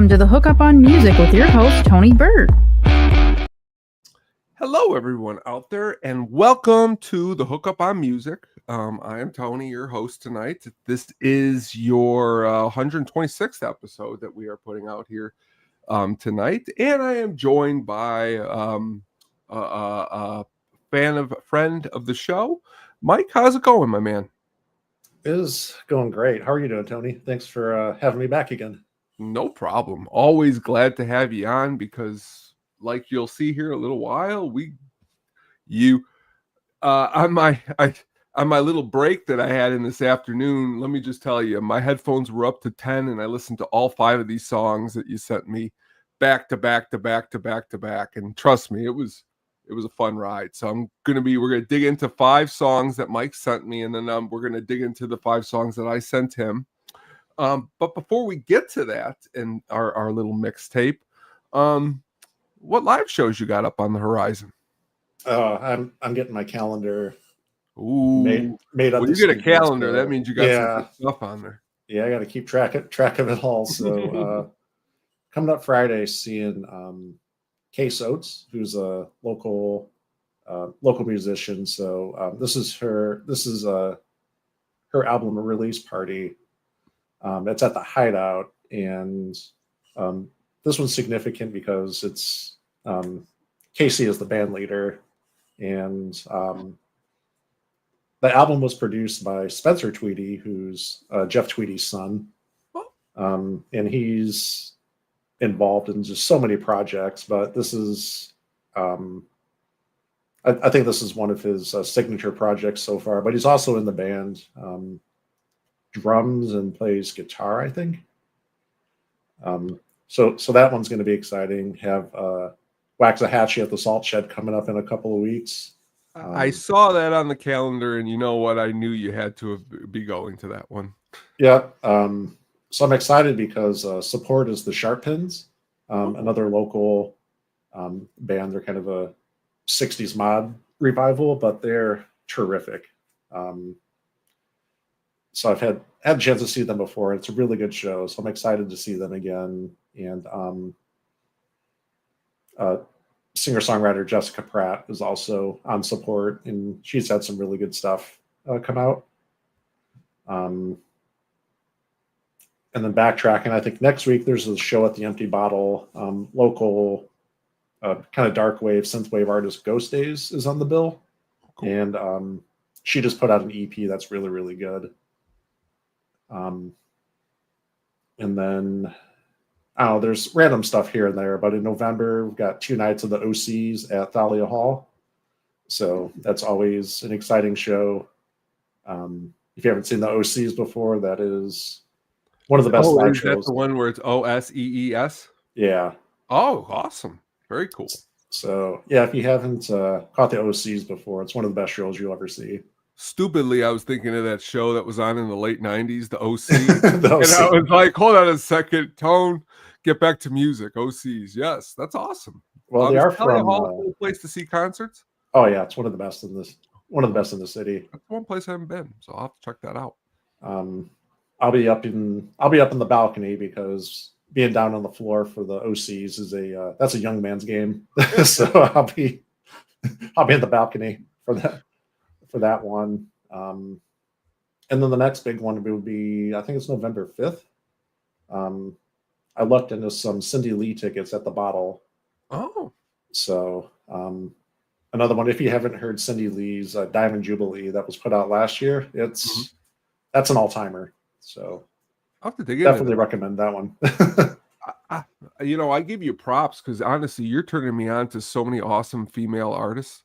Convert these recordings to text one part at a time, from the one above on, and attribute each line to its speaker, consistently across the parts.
Speaker 1: Welcome to the Hookup on Music with your host, Tony Burr.
Speaker 2: Hello, everyone out there, and welcome to the Hookup on Music. I am Tony, your host tonight. This is your 126th episode that we are putting out here tonight, and I am joined by a friend of the show, Mike. How's it going, my man?
Speaker 3: It is going great. How are you doing, Tony? Thanks for having me back again.
Speaker 2: No problem. Always glad to have you on because, like you'll see here in a little while, on my little break that I had in this afternoon, let me just tell you, my headphones were up to 10 and I listened to all 5 of these songs that you sent me back to back. And trust me, it was a fun ride. So we're going to dig into 5 songs that Mike sent me, and then we're going to dig into the 5 songs that I sent him. But before we get to that and our little mixtape, what live shows you got up on the horizon?
Speaker 3: I'm getting my calendar
Speaker 2: made up. When you get a calendar, that means you got some good stuff on there.
Speaker 3: Yeah, I got to keep track of it all. So coming up Friday, seeing Case Oates, who's a local musician. So this is her album release party. It's at the Hideout, and this one's significant because it's Casey is the band leader, and the album was produced by Spencer Tweedy, who's Jeff Tweedy's son, and he's involved in just so many projects. But this is, I think this is one of his signature projects so far. But he's also in the band. Drums and plays guitar, I think. So that one's going to be exciting. Have Waxahachie at the Salt Shed coming up in a couple of weeks.
Speaker 2: I saw that on the calendar, and you know what? I knew you had to be going to that one.
Speaker 3: Yeah. So I'm excited because support is the Sharp Pins, another local band. They're kind of a 60s mod revival, but they're terrific. So I've had a chance to see them before. It's a really good show, so I'm excited to see them again. And singer-songwriter Jessica Pratt is also on support, and she's had some really good stuff come out. And then backtracking, I think next week there's a show at the Empty Bottle. Local kind of dark wave, synthwave artist Ghost Days is on the bill. Cool. And she just put out an EP that's really, really good. And then, there's random stuff here and there, but in November, we've got 2 nights of the OCs at Thalia Hall. So that's always an exciting show. If you haven't seen the OCs before, that is one of the best live shows.
Speaker 2: Is that the one where it's OSEES?
Speaker 3: Yeah.
Speaker 2: Oh, awesome. Very cool.
Speaker 3: So, yeah, if you haven't caught the OCs before, it's one of the best shows you'll ever see.
Speaker 2: Stupidly, I was thinking of that show that was on in the late 90s, the OC.
Speaker 3: The OC.
Speaker 2: And I was like, hold on a second, Tone, get back to music. OCs. Yes, that's awesome.
Speaker 3: Well, they are from
Speaker 2: a place to see concerts.
Speaker 3: Oh yeah, it's one of the best in the city.
Speaker 2: That's one place I haven't been, so I'll have to check that out.
Speaker 3: I'll be up in the balcony because being down on the floor for the OCs is that's a young man's game. So I'll be in the balcony for that one. And then the next big one would be, I think it's November 5th. I looked into some Cindy Lee tickets at the Bottle.
Speaker 2: Oh.
Speaker 3: So another one, if you haven't heard Cindy Lee's Diamond Jubilee that was put out last year, that's an all-timer. So
Speaker 2: I'll have to dig
Speaker 3: definitely recommend that one.
Speaker 2: I give you props because honestly, you're turning me on to so many awesome female artists.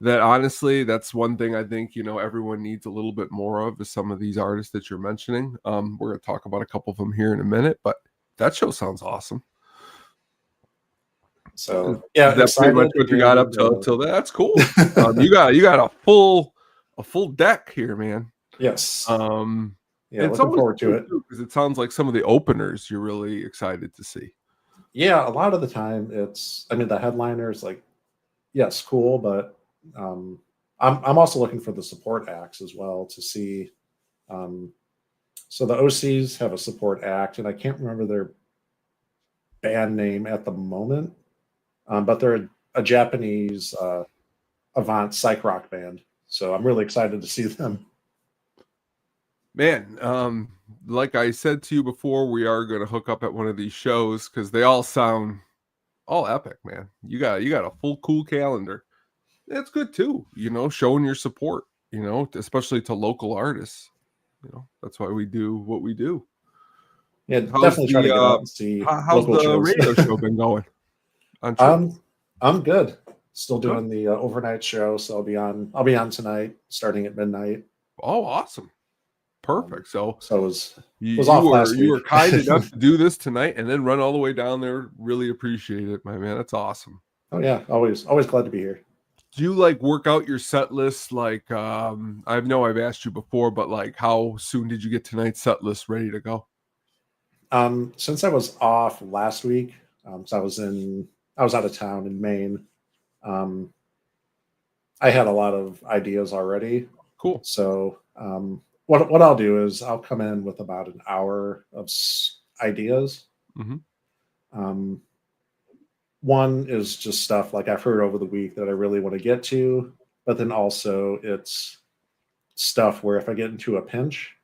Speaker 2: That honestly, that's one thing I think, everyone needs a little bit more of is some of these artists that you're mentioning. We're going to talk about a couple of them here in a minute, but that show sounds awesome.
Speaker 3: So yeah,
Speaker 2: that's pretty much what you got up till that. That's cool. You got a full deck here, man.
Speaker 3: Yes.
Speaker 2: It's
Speaker 3: looking forward to it
Speaker 2: because it sounds like some of the openers you're really excited to see.
Speaker 3: Yeah, a lot of the time the headliners, like, yes, cool, but I'm also looking for the support acts as well to see. So the OCs have a support act, and I can't remember band name at the moment, but they're a Japanese avant psych rock band. So I'm really excited to see them.
Speaker 2: Man, like I said to you before, we are going to hook up at one of these shows because they all sound all epic, man. You got a full cool calendar. That's good too, showing your support, especially to local artists. That's why we do what we do.
Speaker 3: Yeah, definitely try to get out and see
Speaker 2: how's
Speaker 3: local
Speaker 2: the
Speaker 3: shows.
Speaker 2: radio show been going? On
Speaker 3: I'm good. Still doing the overnight show, so I'll be on tonight, starting at midnight.
Speaker 2: Oh, awesome! Perfect. So
Speaker 3: it was
Speaker 2: off
Speaker 3: last week.
Speaker 2: You were kind enough to do this tonight and then run all the way down there. Really appreciate it, my man. That's awesome.
Speaker 3: Oh yeah, always glad to be here.
Speaker 2: Do you work out your set list? I know I've asked you before, but how soon did you get tonight's set list ready to go?
Speaker 3: Since I was off last week, so I was out of town in Maine. I had a lot of ideas already.
Speaker 2: Cool.
Speaker 3: So what I'll do is I'll come in with about an hour of ideas.
Speaker 2: Mm-hmm.
Speaker 3: One is just stuff I've heard over the week that I really want to get to, but then also it's stuff where if I get into a pinch,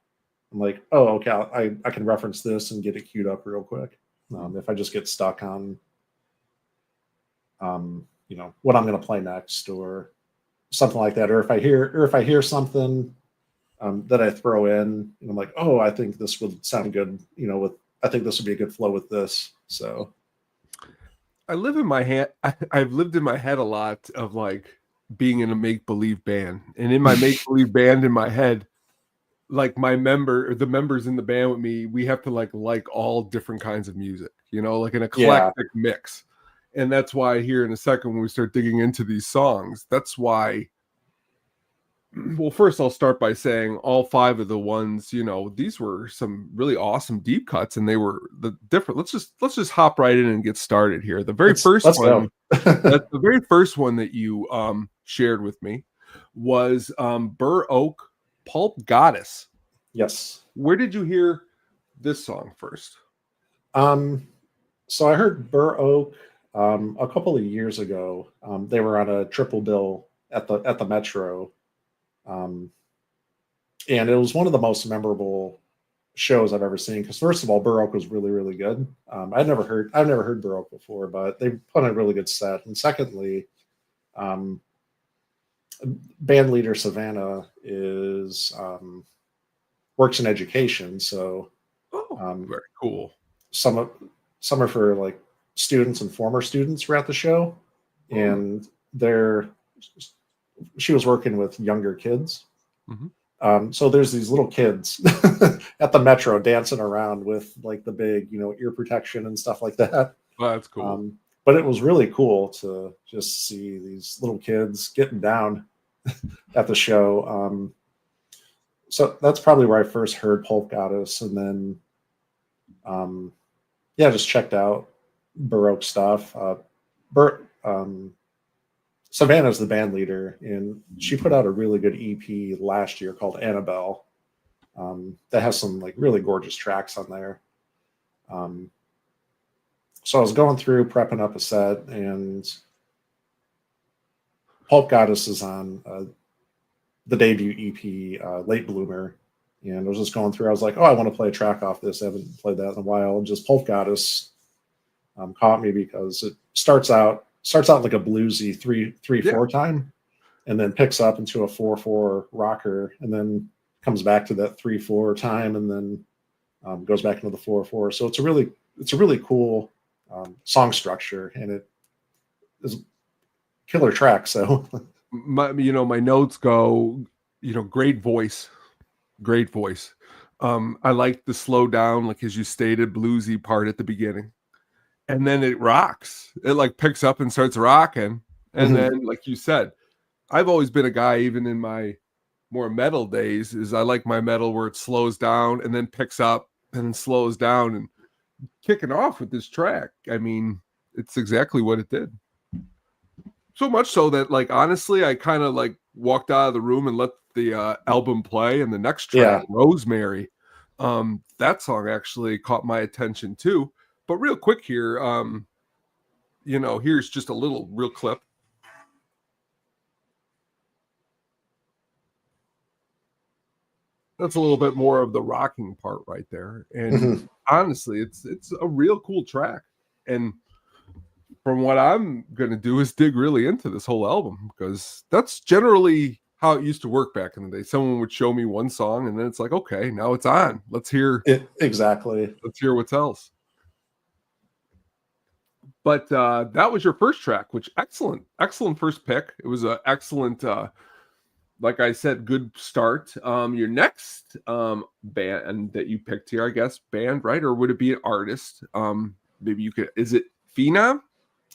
Speaker 3: I'm like, oh, okay, I can reference this and get it queued up real quick. If I just get stuck on, what I'm going to play next or something like that, or if I hear something that I throw in, and I'm like, oh, I think this would sound good, I think this would be a good flow with this. So
Speaker 2: I've lived in my head a lot of being in a make-believe band, and in my make-believe band in my head, the members in the band with me, we have to like all different kinds of music, an eclectic mix. And that's why here in a second, when we start digging into these songs, that's why. Well, first I'll start by saying all 5 of the ones, these were some really awesome deep cuts, and they were the different. Let's just hop right in and get started here. The very first one, the very first one that you shared with me was Burr Oak, Pulp Goddess.
Speaker 3: Yes.
Speaker 2: Where did you hear this song first?
Speaker 3: So I heard Burr Oak a couple of years ago. They were on a triple bill at the Metro. And it was one of the most memorable shows I've ever seen, because first of all, Burr Oak was really, really good. I've never heard Burr Oak before, but they put on a really good set. And secondly, band leader Savannah works in education, so
Speaker 2: very cool.
Speaker 3: Some of her students and former students were at the show, and she was working with younger kids.
Speaker 2: Mm-hmm.
Speaker 3: So there's these little kids at the Metro dancing around with the big, ear protection and stuff like that.
Speaker 2: Oh, that's cool.
Speaker 3: But it was really cool to just see these little kids getting down at the show. So that's probably where I first heard Pulp Goddess, and then just checked out Baroque stuff. Savannah's the band leader, and she put out a really good EP last year called Annabelle that has some really gorgeous tracks on there. So I was going through prepping up a set, and Pulp Goddess is on the debut EP, Late Bloomer, and I was just going through. I was like, oh, I want to play a track off this. I haven't played that in a while. And just Pulp Goddess caught me because it starts out like a bluesy 3/4 time, and then picks up into a 4/4 rocker, and then comes back to that 3/4 time, and then goes back into the 4/4. So it's a really cool song structure, and it is a killer track. So
Speaker 2: my notes go, great voice. I like the slow down, as you stated, bluesy part at the beginning. And then it rocks. It picks up and starts rocking. And then, like you said, I've always been a guy, even in my more metal days, is I like my metal where it slows down and then picks up and slows down. And kicking off with this track, I mean, it's exactly what it did. So much so that, honestly, I kind of walked out of the room and let the album play. And the next track, Rosemary, that song actually caught my attention too. But real quick here, here's just a little real clip. That's a little bit more of the rocking part right there. And honestly, it's a real cool track. And from what I'm going to do is dig really into this whole album, because that's generally how it used to work back in the day. Someone would show me one song and then it's like, okay, now it's on. Let's hear
Speaker 3: it. Exactly.
Speaker 2: Let's hear what's else. But that was your first track, which excellent first pick. It was an excellent, like I said, good start. Your next band that you picked here, I guess, band, right? Or would it be an artist? Maybe you could, is it Finom?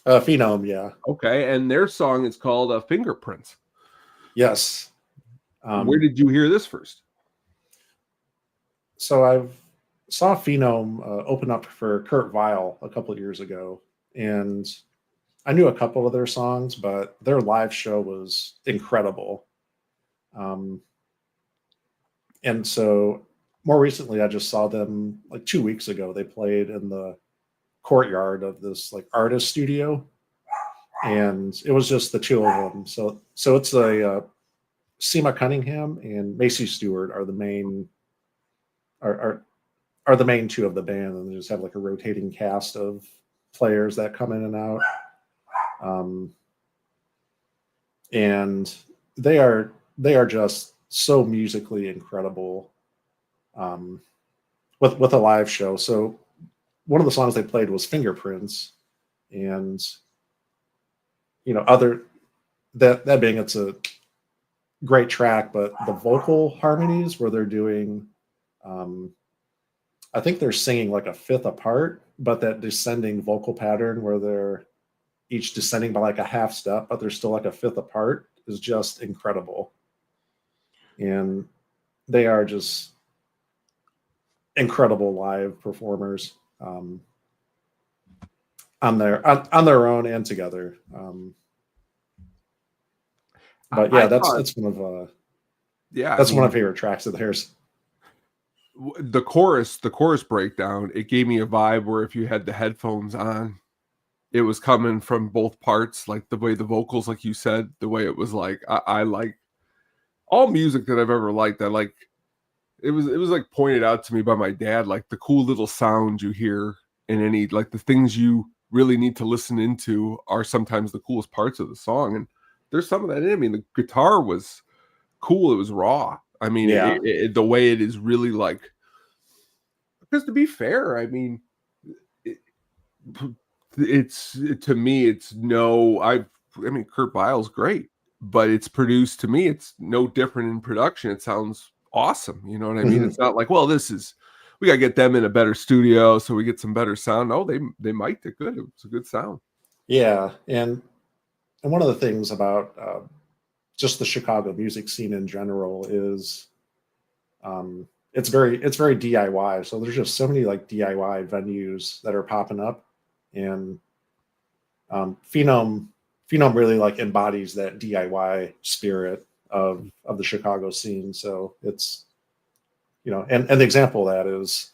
Speaker 3: Finom, yeah.
Speaker 2: Okay, and their song is called Fingerprints.
Speaker 3: Yes.
Speaker 2: Where did you hear this first?
Speaker 3: So I saw Finom open up for Kurt Weill a couple of years ago, and I knew a couple of their songs, but their live show was incredible. And so more recently, I just saw them like 2 weeks ago. They played in the courtyard of this like artist studio, and it was just the two of them. So it's a Seema Cunningham and Macy Stewart are the main are the main two of the band, and they just have like a rotating cast of players that come in and out. And they are just so musically incredible with a live show. So one of the songs they played was Fingerprints, and other that being, it's a great track, but the vocal harmonies where they're doing I think they're singing like a fifth apart, but that descending vocal pattern where they're each descending by like a half step, but they're still like a fifth apart, is just incredible. And they are just incredible live performers on their own and together. But yeah, that's one of one of my favorite tracks of theirs.
Speaker 2: The chorus breakdown, it gave me a vibe where if you had the headphones on, it was coming from both parts, like the way the vocals, like you said, the way it was like, I like all music that I've ever liked. I like it was like pointed out to me by my dad, like the cool little sound you hear in any, like the things you really need to listen into are sometimes the coolest parts of the song. And there's some of that in it. I mean, the guitar was cool. It was raw. I mean,
Speaker 3: yeah.
Speaker 2: The way it is really like, because to be fair, I mean, it's to me, it's no, I mean, Kurt Weill's great, but it's produced, to me, it's no different in production. It sounds awesome. You know what I mean? It's not like, well, we got to get them in a better studio so we get some better sound. No, they mic'd it good. It was a good sound.
Speaker 3: Yeah. And one of the things about just the Chicago music scene in general is it's very DIY. So there's just so many like DIY venues that are popping up, and Finom really like embodies that DIY spirit of the Chicago scene. So it's, and the example of that is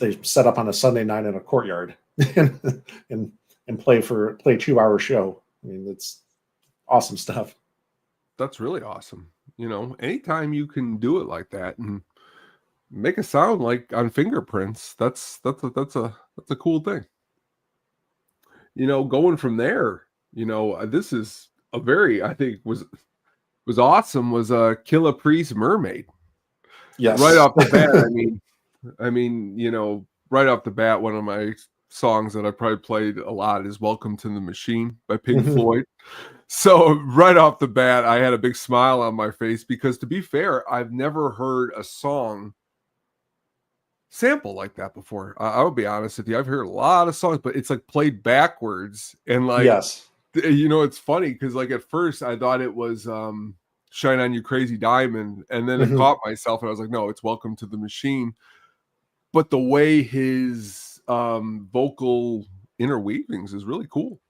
Speaker 3: they set up on a Sunday night in a courtyard and play a 2-hour show. I mean, it's awesome stuff.
Speaker 2: That's really awesome. Anytime you can do it like that and make a sound like on Fingerprints, that's a cool thing. Going from there, this is a very, I think was awesome, was Killah Priest's Mermaid.
Speaker 3: Yes.
Speaker 2: Right off the bat, I mean, right off the bat, one of my songs that I probably played a lot is Welcome to the Machine by Pink Floyd. So right off the bat, I had a big smile on my face, because to be fair, I've never heard a song sample like that before. I will be honest with you. I've heard a lot of songs, but it's like played backwards. And like,
Speaker 3: yes,
Speaker 2: it's funny because like at first I thought it was Shine On You Crazy Diamond. And then I caught myself and I was like, no, it's Welcome to the Machine. But the way his vocal interweavings is really cool.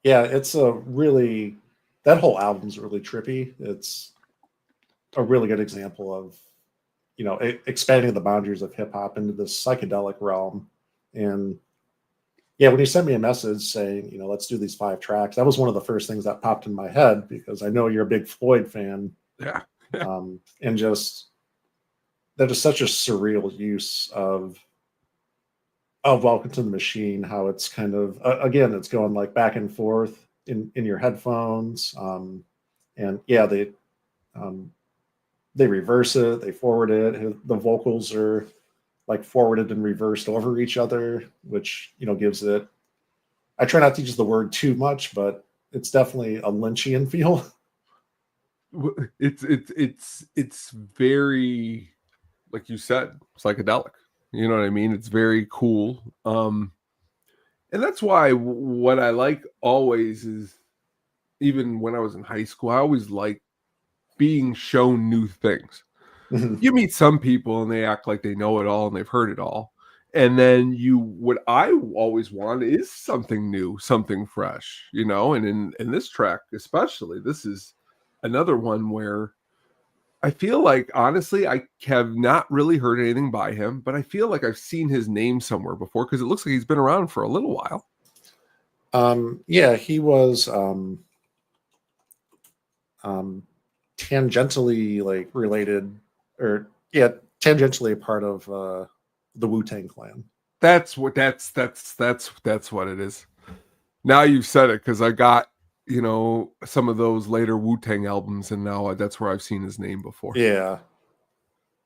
Speaker 3: Yeah, it's that whole album's really trippy. It's a really good example of, expanding the boundaries of hip hop into this psychedelic realm. And yeah, when you sent me a message saying, let's do these 5 tracks, that was one of the first things that popped in my head, because I know you're a big Floyd fan.
Speaker 2: Yeah.
Speaker 3: And just that is such a surreal use of Welcome to the Machine, how it's kind of again, it's going like back and forth in your headphones. And yeah, they reverse it, they forward it. The vocals are like forwarded and reversed over each other, which gives it. I try not to use the word too much, but it's definitely a Lynchian feel.
Speaker 2: It's very, like you said, psychedelic. You know what I mean? It's very cool. And that's why what I like always is, even when I was in high school, I always like being shown new things. You meet some people and they act like they know it all and they've heard it all. And then what I always want is something new, something fresh, and in this track, especially, this is another one where I feel like, honestly, I have not really heard anything by him, but I feel like I've seen his name somewhere before, because it looks like he's been around for a little while.
Speaker 3: Yeah, he was tangentially like related, or tangentially a part of the Wu-Tang Clan.
Speaker 2: That's what it is. Now you've said it, because I got some of those later Wu-Tang albums, and now that's where I've seen his name before.
Speaker 3: Yeah,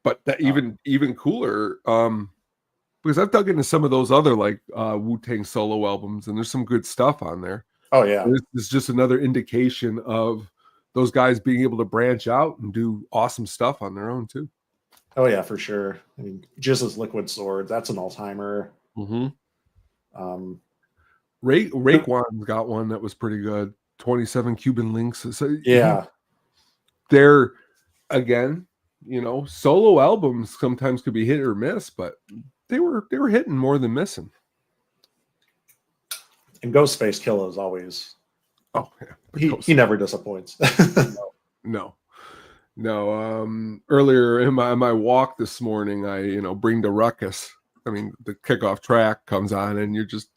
Speaker 2: but that even cooler, because I've dug into some of those other like Wu-Tang solo albums, and there's some good stuff on there.
Speaker 3: Oh yeah,
Speaker 2: this is just another indication of those guys being able to branch out and do awesome stuff on their own too.
Speaker 3: Oh yeah, for sure. I mean, Jizz's Liquid Swords, that's an all-timer.
Speaker 2: Raekwon's got one that was pretty good. 27 Cuban Links. So
Speaker 3: yeah,
Speaker 2: they're, again, solo albums sometimes could be hit or miss, but they were hitting more than missing.
Speaker 3: And Ghostface Killah is always.
Speaker 2: Oh yeah,
Speaker 3: he never disappoints.
Speaker 2: No. Earlier in my walk this morning, I bring the ruckus. I mean, the kickoff track comes on, and you're just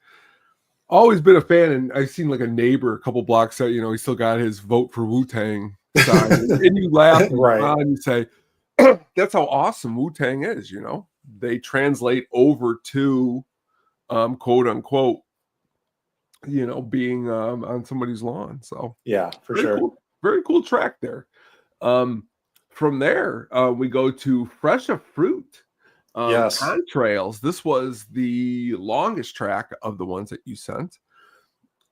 Speaker 2: always been a fan. And I've seen like a neighbor a couple blocks out, he still got his vote for Wu-Tang sign, and you laugh and
Speaker 3: right,
Speaker 2: and you say, that's how awesome Wu-Tang is. They translate over to quote unquote being on somebody's lawn. So
Speaker 3: yeah, for sure.
Speaker 2: Cool, very cool track there. From there, we go to Fresh of Fruit.
Speaker 3: Yes.
Speaker 2: Contrails. This was the longest track of the ones that you sent.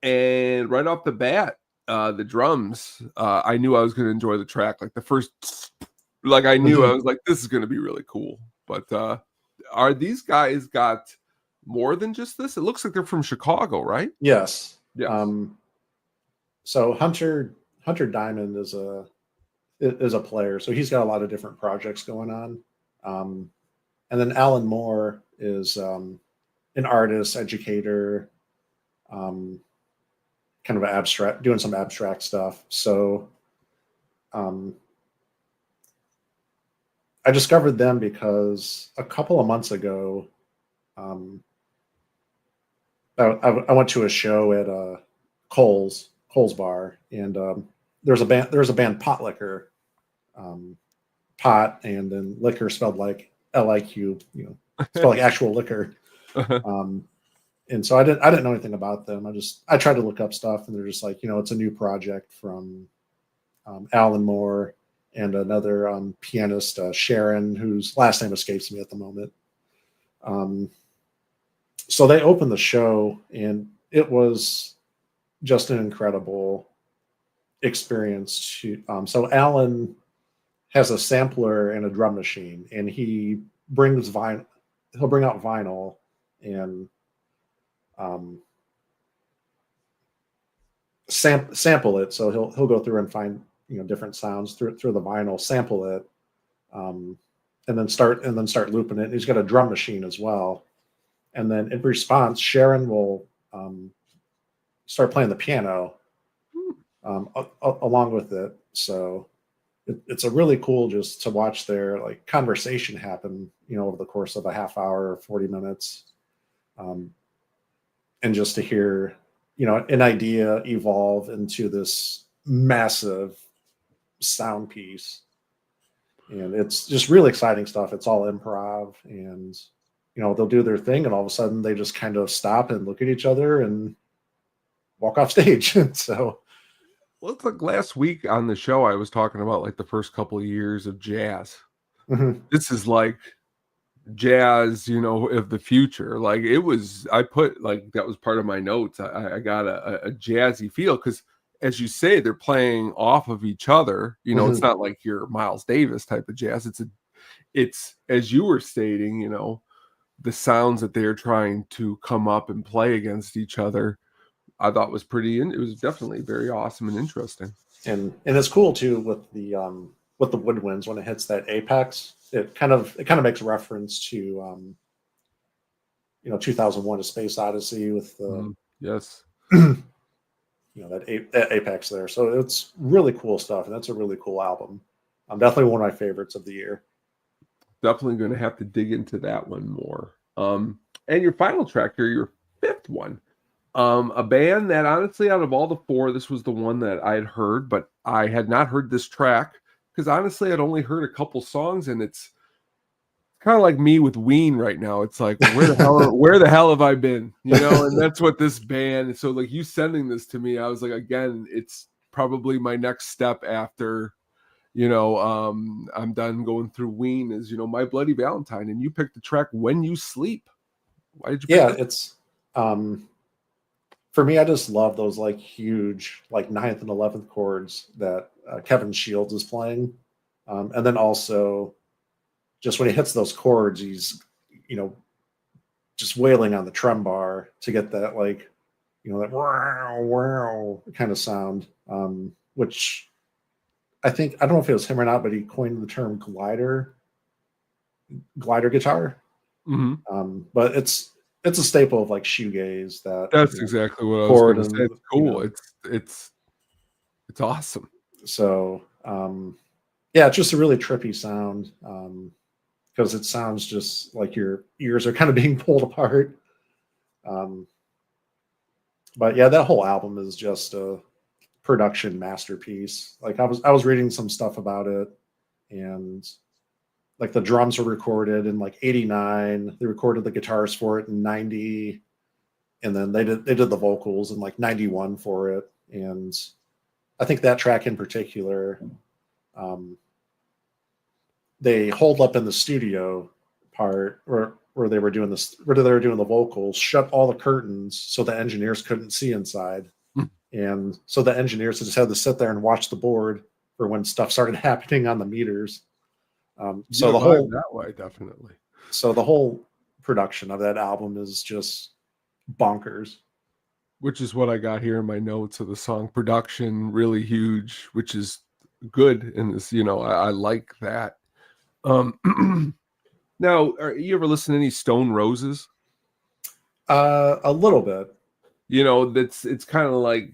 Speaker 2: And right off the bat, the drums, I knew I was going to enjoy the track. Like the first, I knew I was like, this is going to be really cool. But are these guys got more than just this? It looks like they're from Chicago, right?
Speaker 3: Yes.
Speaker 2: Yeah.
Speaker 3: So Hunter Diamond is a player, so he's got a lot of different projects going on. And then Alan Moore is an artist, educator, kind of doing some abstract stuff. So I discovered them because a couple of months ago, I went to a show at Cole's Bar, and there's a band Pot Liquor, pot and then liquor spelled like LIQ, spelled like actual liquor. And so I didn't know anything about them. I tried to look up stuff, and they're just like, it's a new project from Alan Moore and another pianist, Sharon, whose last name escapes me at the moment. So they opened the show, and it was just an incredible experience. So Alan has a sampler and a drum machine, and he brings vinyl. He'll bring out vinyl and sample it. So he'll go through and find different sounds through the vinyl, sample it, and then start looping it. And he's got a drum machine as well. And then in response, Sharon will start playing the piano along with it. So it's a really cool just to watch their conversation happen, over the course of a half hour or 40 minutes. And just to hear, an idea evolve into this massive sound piece. And it's just really exciting stuff. It's all improv, and they'll do their thing, and all of a sudden they just kind of stop and look at each other and walk off stage. So,
Speaker 2: well, it's like last week on the show I was talking about like the first couple of years of jazz. This is like jazz, of the future. Like I put like that was part of my notes. I got a jazzy feel because, as you say, they're playing off of each other. It's not like your Miles Davis type of jazz. It's as you were stating, the sounds that they're trying to come up and play against each other, I thought was it was definitely very awesome and interesting.
Speaker 3: And it's cool too with the woodwinds when it hits that apex. It kind of makes reference to 2001: A Space Odyssey with the
Speaker 2: yes.
Speaker 3: that apex there. So it's really cool stuff, and that's a really cool album. Definitely one of my favorites of the year.
Speaker 2: Definitely going to have to dig into that one more. And your final track here, your fifth one, a band that honestly, out of all the four, this was the one that I had heard, but I had not heard this track because honestly, I'd only heard a couple songs, and it's kind of like me with Ween right now. It's like, where the hell have I been? And that's what this band. So like you sending this to me, I was like, again, it's probably my next step after, I'm done going through Ween is, My Bloody Valentine. And you picked the track When You Sleep. Why did you pick that?
Speaker 3: It's for me, I just love those like huge, like 9th and 11th chords that Kevin Shields is playing. And then also just when he hits those chords, he's, just wailing on the trem bar to get that like, that wow, wow kind of sound, which I don't know if it was him or not, but he coined the term glider guitar. But it's a staple of like shoegaze.
Speaker 2: That's exactly what I was going to say. It's cool. It's awesome.
Speaker 3: So it's just a really trippy sound. Because it sounds just like your ears are kind of being pulled apart. But yeah, that whole album is just a production masterpiece. Like I was reading some stuff about it, and like the drums were recorded in like 89. They recorded the guitars for it in 90, and then they did the vocals in like 91 for it. And I think that track in particular, they hold up in the studio part where they were doing the vocals, shut all the curtains so the engineers couldn't see inside. And so the engineers just had to sit there and watch the board for when stuff started happening on the meters. So the whole
Speaker 2: that way, definitely.
Speaker 3: So the whole production of that album is just bonkers.
Speaker 2: Which is what I got here in my notes of the song. Production really huge, which is good in this. I like that. Now, are you ever listen to any Stone Roses?
Speaker 3: A little bit.
Speaker 2: It's kind of like,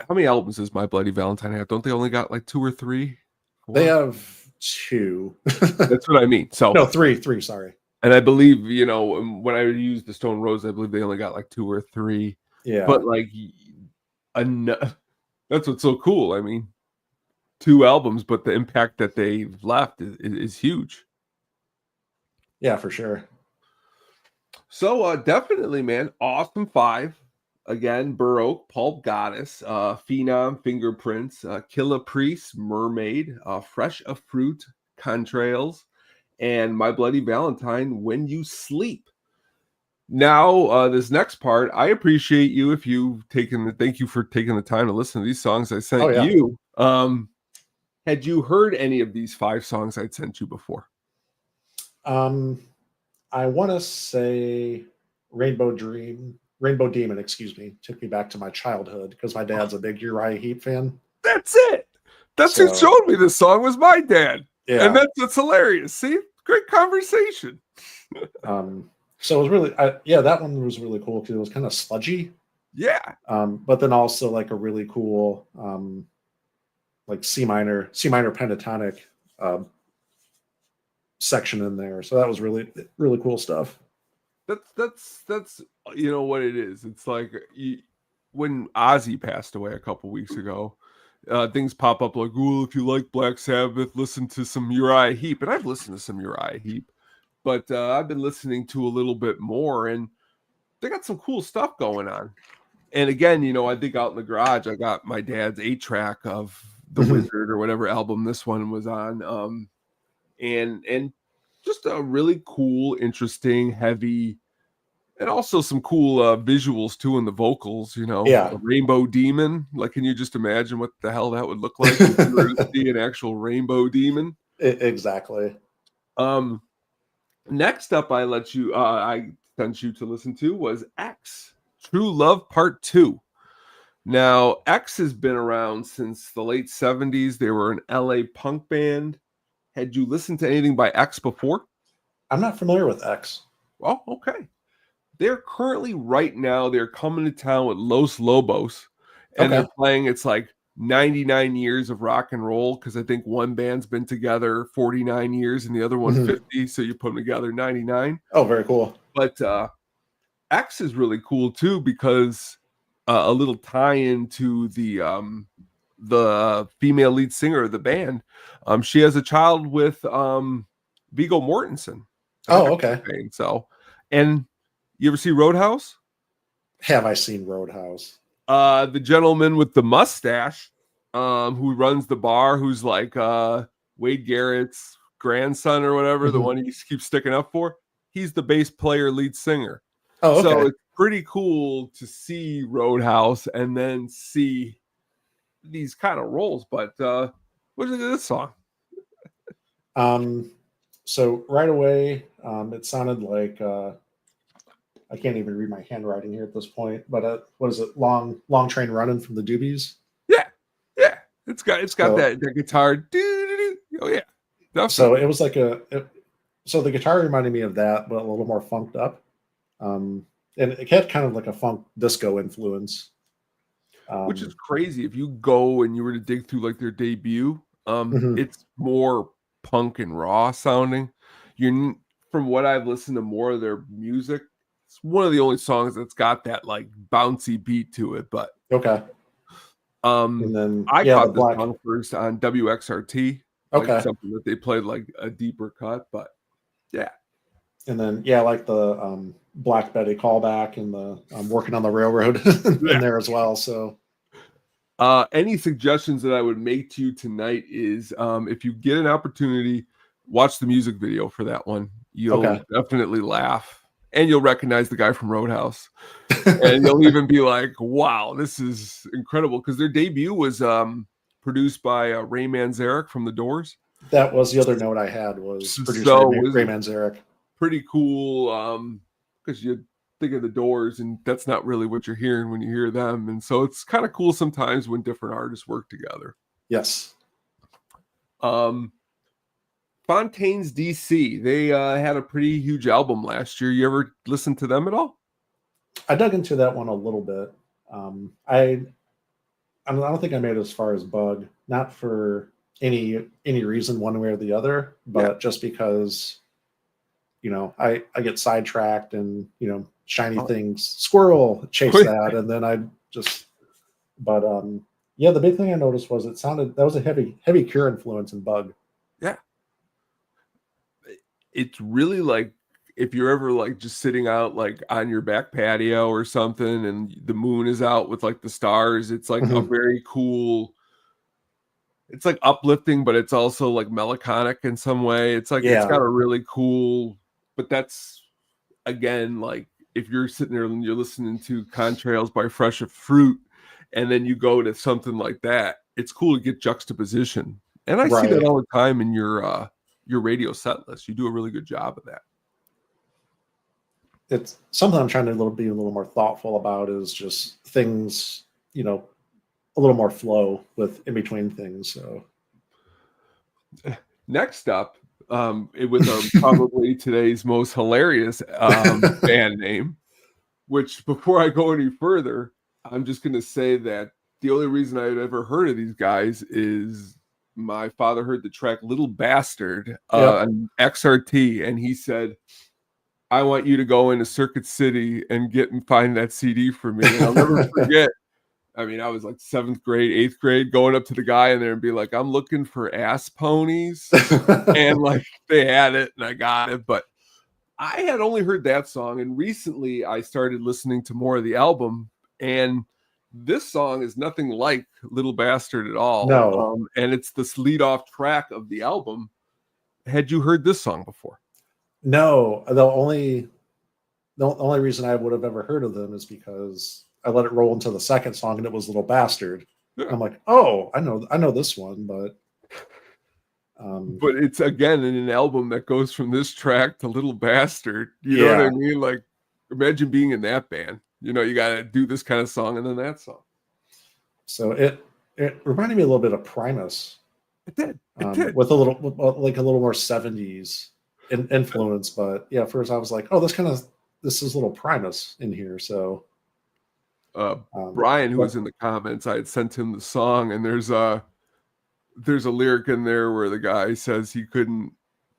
Speaker 2: how many albums does My Bloody Valentine have? Don't they only got like 2 or 3? 4?
Speaker 3: They have 2.
Speaker 2: That's what I mean. So
Speaker 3: no, 3. Sorry.
Speaker 2: And I believe, when I used the Stone Roses, I believe they only got like 2 or 3.
Speaker 3: Yeah.
Speaker 2: But like, that's what's so cool. I mean, 2 albums, but the impact that they've left is huge.
Speaker 3: Yeah, for sure.
Speaker 2: So definitely, man, awesome 5. Again, Burr, Pulp, Goddess, Finom, Fingerprints, Killah Priest, Mermaid, Fresh of Fruit, Contrails, and My Bloody Valentine, When You Sleep. Now, this next part, I appreciate you thank you for taking the time to listen to these songs I sent you. Had you heard any of these 5 songs I'd sent you before?
Speaker 3: I want to say Rainbow Demon, took me back to my childhood because my dad's a big Uriah Heep fan.
Speaker 2: That's it. That's who showed me this song was my dad.
Speaker 3: Yeah.
Speaker 2: And that's hilarious. See? Great conversation.
Speaker 3: So it was really, that one was really cool because it was kind of sludgy.
Speaker 2: Yeah.
Speaker 3: But then also like a really cool, like C minor pentatonic section in there. So that was really, really cool stuff.
Speaker 2: That's you know what it is. It's like when Ozzy passed away a couple weeks ago, things pop up like, "Well, if you like Black Sabbath, listen to some Uriah Heep." And I've listened to some Uriah Heep, but I've been listening to a little bit more, and they got some cool stuff going on. And again, you know, I think out in the garage, I got my dad's 8-track of The Wizard or whatever album this one was on, and just a really cool, interesting, heavy. And also some cool visuals too in the vocals, you know,
Speaker 3: Yeah.
Speaker 2: a rainbow demon. Like, can you just imagine what the hell that would look like if you were to see an actual rainbow demon?
Speaker 3: Exactly.
Speaker 2: Next up, I sent you to listen to was X, True Love Part 2. Now, X has been around since the late 70s. They were an LA punk band. Had you listened to anything by X before?
Speaker 3: I'm not familiar with X.
Speaker 2: Oh, okay. They're currently right now, they're coming to town with Los Lobos, and they're playing. It's like 99 years of rock and roll, because I think one band's been together 49 years and the other one 50, so you put them together 99.
Speaker 3: Oh, very cool.
Speaker 2: But X is really cool too, because a little tie-in to the female lead singer of the band. She has a child with Viggo Mortensen.
Speaker 3: Oh, okay.
Speaker 2: So, and you ever see Roadhouse?
Speaker 3: Have I seen Roadhouse?
Speaker 2: The gentleman with the mustache, who runs the bar, who's like Wade Garrett's grandson or whatever, the one he keeps sticking up for. He's the bass player, lead singer.
Speaker 3: Oh, okay.
Speaker 2: So it's pretty cool to see Roadhouse and then see these kind of roles. But what do you think of this song?
Speaker 3: So right away, it sounded like I can't even read my handwriting here at this point. But what is it? Long Train Running from the Doobies.
Speaker 2: Yeah. It's got that guitar. Oh yeah. Definitely.
Speaker 3: So it was like so the guitar reminded me of that, but a little more funked up. And it had kind of like a funk disco influence.
Speaker 2: Which is crazy. If you go and you were to dig through like their debut, it's more punk and raw sounding. From what I've listened to more of their music, it's one of the only songs that's got that like bouncy beat to it. But
Speaker 3: okay. And then
Speaker 2: I caught this song first on WXRT.
Speaker 3: Okay.
Speaker 2: Like something that they played like a deeper cut, but yeah.
Speaker 3: And then like the Black Betty callback and the Working on the Railroad in there as well. So
Speaker 2: any suggestions that I would make to you tonight is if you get an opportunity, watch the music video for that one. You'll definitely laugh, and you'll recognize the guy from Roadhouse. And you'll even be like, wow, this is incredible, because their debut was produced by Ray Manzarek from The Doors.
Speaker 3: That was the other note I had, was produced by Ray Manzarek.
Speaker 2: Pretty cool, because you think of The Doors, and that's not really what you're hearing when you hear them. And so it's kind of cool sometimes when different artists work together.
Speaker 3: Yes.
Speaker 2: Fontaines D.C. They had a pretty huge album last year. You ever listen to them at all?
Speaker 3: I dug into that one a little bit. I don't think I made it as far as Bug, not for any reason one way or the other, but just because, I get sidetracked and, shiny things, squirrel, chase that. And then the big thing I noticed was that was a heavy Cure influence in Bug.
Speaker 2: Yeah. It's really like, if you're ever like just sitting out like on your back patio or something and the moon is out with like the stars, it's like a very cool, it's like uplifting, but it's also like melancholic in some way. It's like, it's got a really cool, but that's, again, like if you're sitting there and you're listening to Contrails by Fresh Fruit, and then you go to something like that, it's cool to get juxtaposition. And I see that all the time in your radio set list. You do a really good job of that.
Speaker 3: It's something I'm trying to be a little more thoughtful about, is just things, a little more flow in between things. So
Speaker 2: next up, it was probably today's most hilarious band name, which, before I go any further, I'm just going to say that the only reason I had ever heard of these guys is my father heard the track Little Bastard on XRT, and he said, I want you to go into Circuit City and find that CD for me. And I'll never forget. I mean, I was like 7th grade, 8th grade, going up to the guy in there and be like, I'm looking for ass ponies. And like they had it and I got it. But I had only heard that song. And recently I started listening to more of the album. And this song is nothing like Little Bastard at all.
Speaker 3: No.
Speaker 2: And it's this lead off track of the album. Had you heard this song before?
Speaker 3: No. The only reason I would have ever heard of them is because I let it roll into the second song and it was Little Bastard. Yeah. I'm like, oh, I know this one, but
Speaker 2: it's again in an album that goes from this track to Little Bastard. You know what I mean? Like, imagine being in that band. You know, you got to do this kind of song and then that song.
Speaker 3: So it reminded me a little bit of Primus.
Speaker 2: It did.
Speaker 3: With a little more 70s influence, but yeah, first I was like, oh, this is a little Primus in here. So
Speaker 2: Brian, who was in the comments, I had sent him the song, and there's a lyric in there where the guy says he couldn't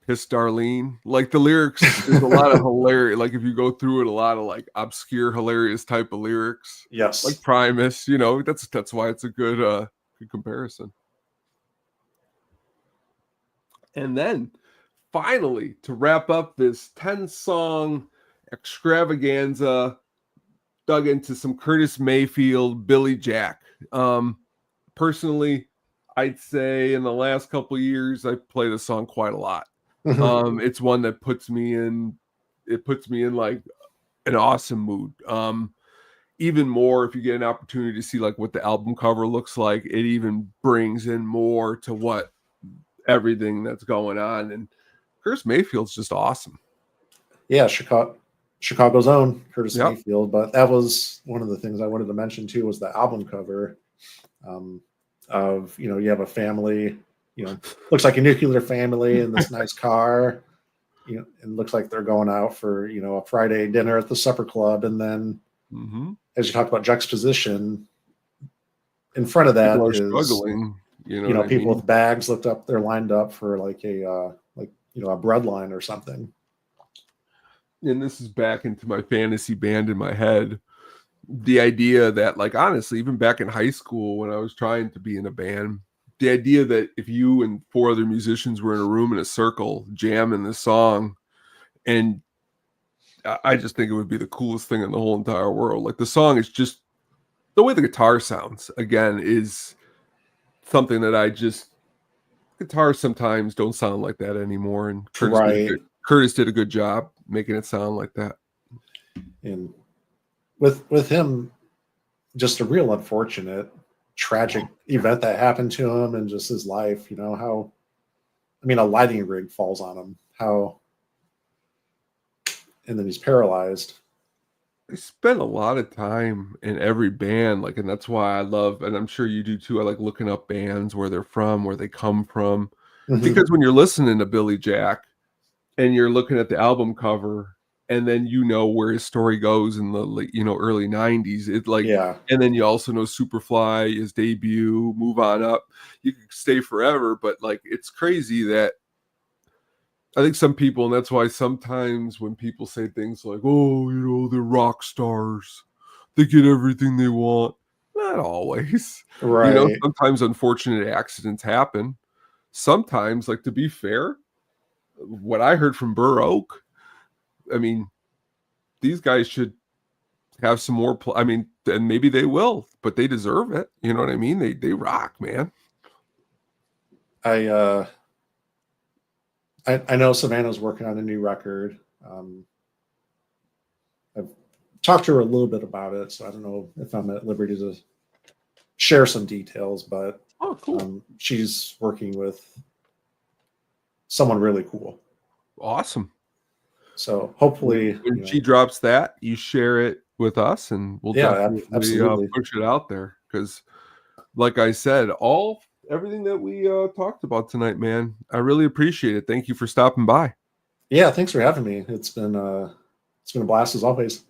Speaker 2: piss Darlene. Like the lyrics, there's a lot of hilarious. Like if you go through it, a lot of like obscure, hilarious type of lyrics.
Speaker 3: Yes,
Speaker 2: like Primus. You know, that's why it's a good comparison. And then finally, to wrap up this 10-song extravaganza, dug into some Curtis Mayfield, Billy Jack. Personally, I'd say in the last couple of years, I play this song quite a lot. It's one that puts me in like an awesome mood. Even more if you get an opportunity to see like what the album cover looks like, it even brings in more to what everything that's going on. And Curtis Mayfield's just awesome.
Speaker 3: Yeah, Chicago's own Curtis Mayfield, but that was one of the things I wanted to mention too, was the album cover of, you know, you have a family, you know, looks like a nuclear family in this nice car, you know, and looks like they're going out for, you know, a Friday dinner at the supper club. And then as you talked about juxtaposition, in front of that is
Speaker 2: struggling, you know
Speaker 3: people with bags they're lined up for like a bread line or something.
Speaker 2: And this is back into my fantasy band in my head. The idea that, like, honestly, even back in high school when I was trying to be in a band, the idea that if you and 4 other musicians were in a room in a circle jamming this song, and I just think it would be the coolest thing in the whole entire world. Like, the song is just, the way the guitar sounds, again, is something that guitars sometimes don't sound like that anymore. And Curtis did a good job making it sound like that.
Speaker 3: And with him, just a real unfortunate, tragic event that happened to him and just his life, you know, a lighting rig falls on him, and then he's paralyzed.
Speaker 2: I spent a lot of time in every band, like, and that's why I love, and I'm sure you do too, I like looking up bands, where they're from, where they come from. Because when you're listening to Billy Jack and you're looking at the album cover, and then you know where his story goes in the early 90s, and then you also know Superfly, his debut, Move On Up, you could stay forever. But like, it's crazy that I think some people, and that's why sometimes when people say things like, oh, you know, they're rock stars, they get everything they want. Not always.
Speaker 3: Right.
Speaker 2: You know, sometimes unfortunate accidents happen. Sometimes, like, to be fair, what I heard from Burr Oak, I mean, these guys should have some more and maybe they will, but they deserve it. You know what I mean? They rock, man.
Speaker 3: I know Savannah's working on a new record. I've talked to her a little bit about it, so I don't know if I'm at liberty to share some details, but
Speaker 2: cool.
Speaker 3: She's working with someone really cool.
Speaker 2: Awesome.
Speaker 3: So hopefully
Speaker 2: when she drops that, you share it with us, and we'll definitely push it out there. Because like I said, everything that we talked about tonight, man, I really appreciate it. Thank you for stopping by.
Speaker 3: Yeah, thanks for having me. It's been a blast as always.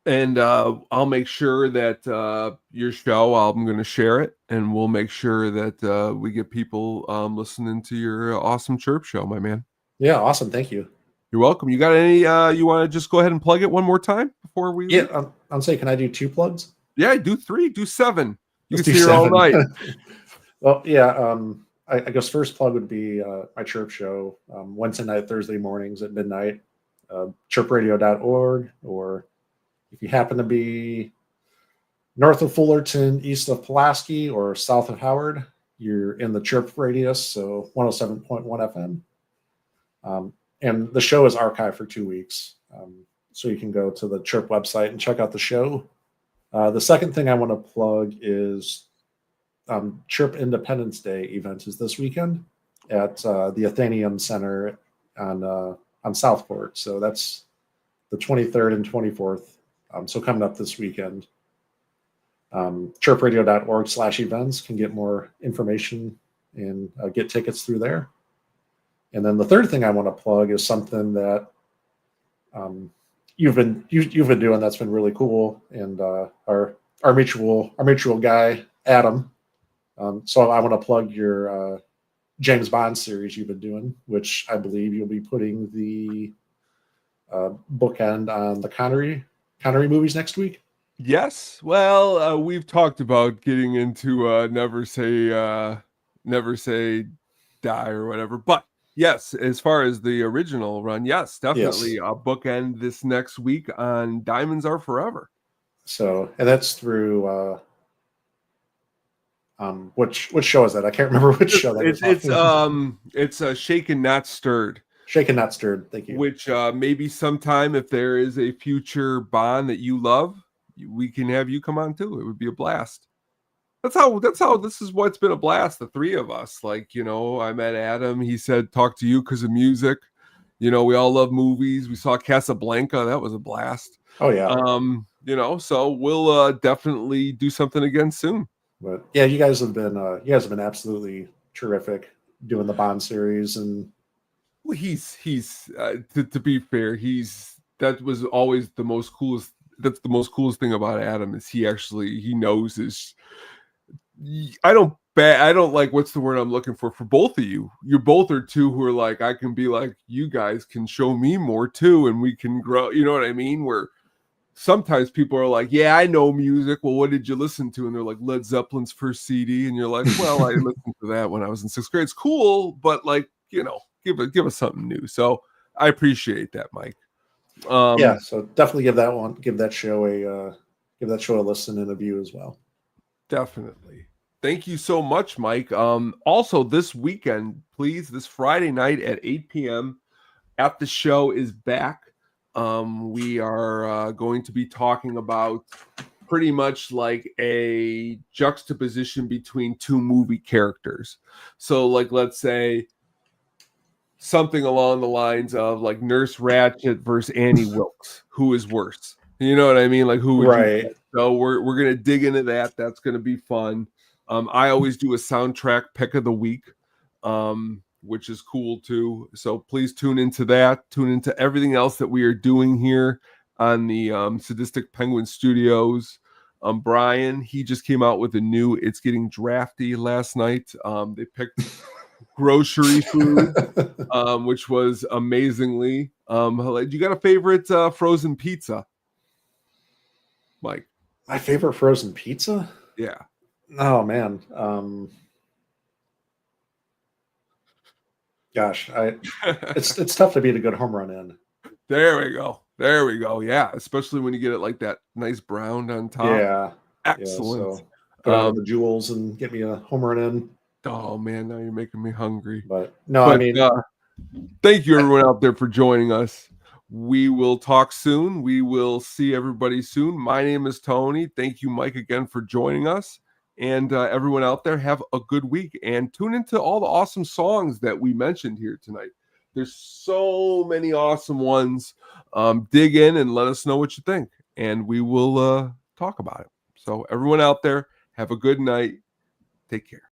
Speaker 2: And I'll make sure that your show, I'm going to share it, and we'll make sure that we get people listening to your awesome chirp show, my man.
Speaker 3: Yeah, awesome. Thank you.
Speaker 2: You're welcome. You got any, you want to just go ahead and plug it one more time before we leave?
Speaker 3: Yeah, I'm saying, can I do 2 plugs?
Speaker 2: Yeah, do 3, do 7. You
Speaker 3: Let's
Speaker 2: can
Speaker 3: do
Speaker 2: see her all
Speaker 3: 7.
Speaker 2: night.
Speaker 3: Well, yeah, I guess first plug would be my chirp show, Wednesday night, Thursday mornings at midnight, chirpradio.org, or if you happen to be north of Fullerton, east of Pulaski, or south of Howard, you're in the chirp radius, so 107.1 FM. And the show is archived for 2 weeks. So you can go to the Chirp website and check out the show. The second thing I want to plug is Chirp Independence Day event is this weekend at the Athenaeum Center on Southport. So that's the 23rd and 24th. So coming up this weekend. Chirpradio.org/events can get more information and get tickets through there. And then the third thing I want to plug is something that you've been doing that's been really cool, and our mutual guy Adam. So I want to plug your James Bond series you've been doing, which I believe you'll be putting the bookend on the Connery movies next week.
Speaker 2: Yes. Well, we've talked about getting into never say die or whatever, but yes, as far as the original run, yes, definitely a bookend this next week on Diamonds Are Forever.
Speaker 3: So, and that's through which show is that? I can't remember which show that is.
Speaker 2: It's Shaken Not Stirred.
Speaker 3: Shaken Not Stirred. Thank you.
Speaker 2: Which maybe sometime, if there is a future Bond that you love, we can have you come on too. It would be a blast. That's how this is what's been a blast. The three of us, like, you know, I met Adam. He said, talk to you because of music. You know, we all love movies. We saw Casablanca. That was a blast.
Speaker 3: Oh yeah.
Speaker 2: You know, so we'll definitely do something again soon.
Speaker 3: But yeah, you guys have been absolutely terrific doing the Bond series. And
Speaker 2: well, he's to be fair, that was always the most coolest. That's the most coolest thing about Adam is he knows his. I don't like, what's the word I'm looking for both of you. You both are two who are like, I can be like, you guys can show me more too, and we can grow. You know what I mean? Where sometimes people are like, yeah, I know music. Well, what did you listen to? And they're like, Led Zeppelin's first CD. And you're like, well, I listened to that when I was in 6th grade. It's cool, but like, you know, give us something new. So I appreciate that, Mike.
Speaker 3: Yeah, so definitely give that show a listen and a view as well.
Speaker 2: Definitely. Thank you so much, Mike. Also this weekend, please, this Friday night at 8 p.m. at the show is back. We are going to be talking about pretty much like a juxtaposition between two movie characters. So like, let's say something along the lines of like Nurse Ratched versus Annie Wilkes. Who is worse? You know what I mean? Like, who would
Speaker 3: right.
Speaker 2: You so we're gonna dig into that. That's gonna be fun. I always do a soundtrack pick of the week, which is cool too. So please tune into that. Tune into everything else that we are doing here on the Sadistic Penguin Studios. Brian, he just came out with a new It's Getting Drafty last night. They picked grocery food, which was amazingly. You got a favorite frozen pizza, Mike?
Speaker 3: My favorite frozen pizza?
Speaker 2: Yeah.
Speaker 3: Oh man. Gosh, it's tough to beat a good home run in.
Speaker 2: There we go. Yeah, especially when you get it like that nice brown on top.
Speaker 3: Yeah.
Speaker 2: Excellent.
Speaker 3: Yeah, so go to the Jewels and get me a home run in.
Speaker 2: Oh man, now you're making me hungry.
Speaker 3: But I mean,
Speaker 2: thank you everyone out there for joining us. We will talk soon. We will see everybody soon. My name is Tony. Thank you, Mike, again for joining us. And everyone out there, have a good week. And tune into all the awesome songs that we mentioned here tonight. There's so many awesome ones. Dig in and let us know what you think. And we will talk about it. So everyone out there, have a good night. Take care.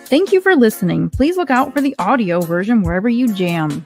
Speaker 1: Thank you for listening. Please look out for the audio version wherever you jam.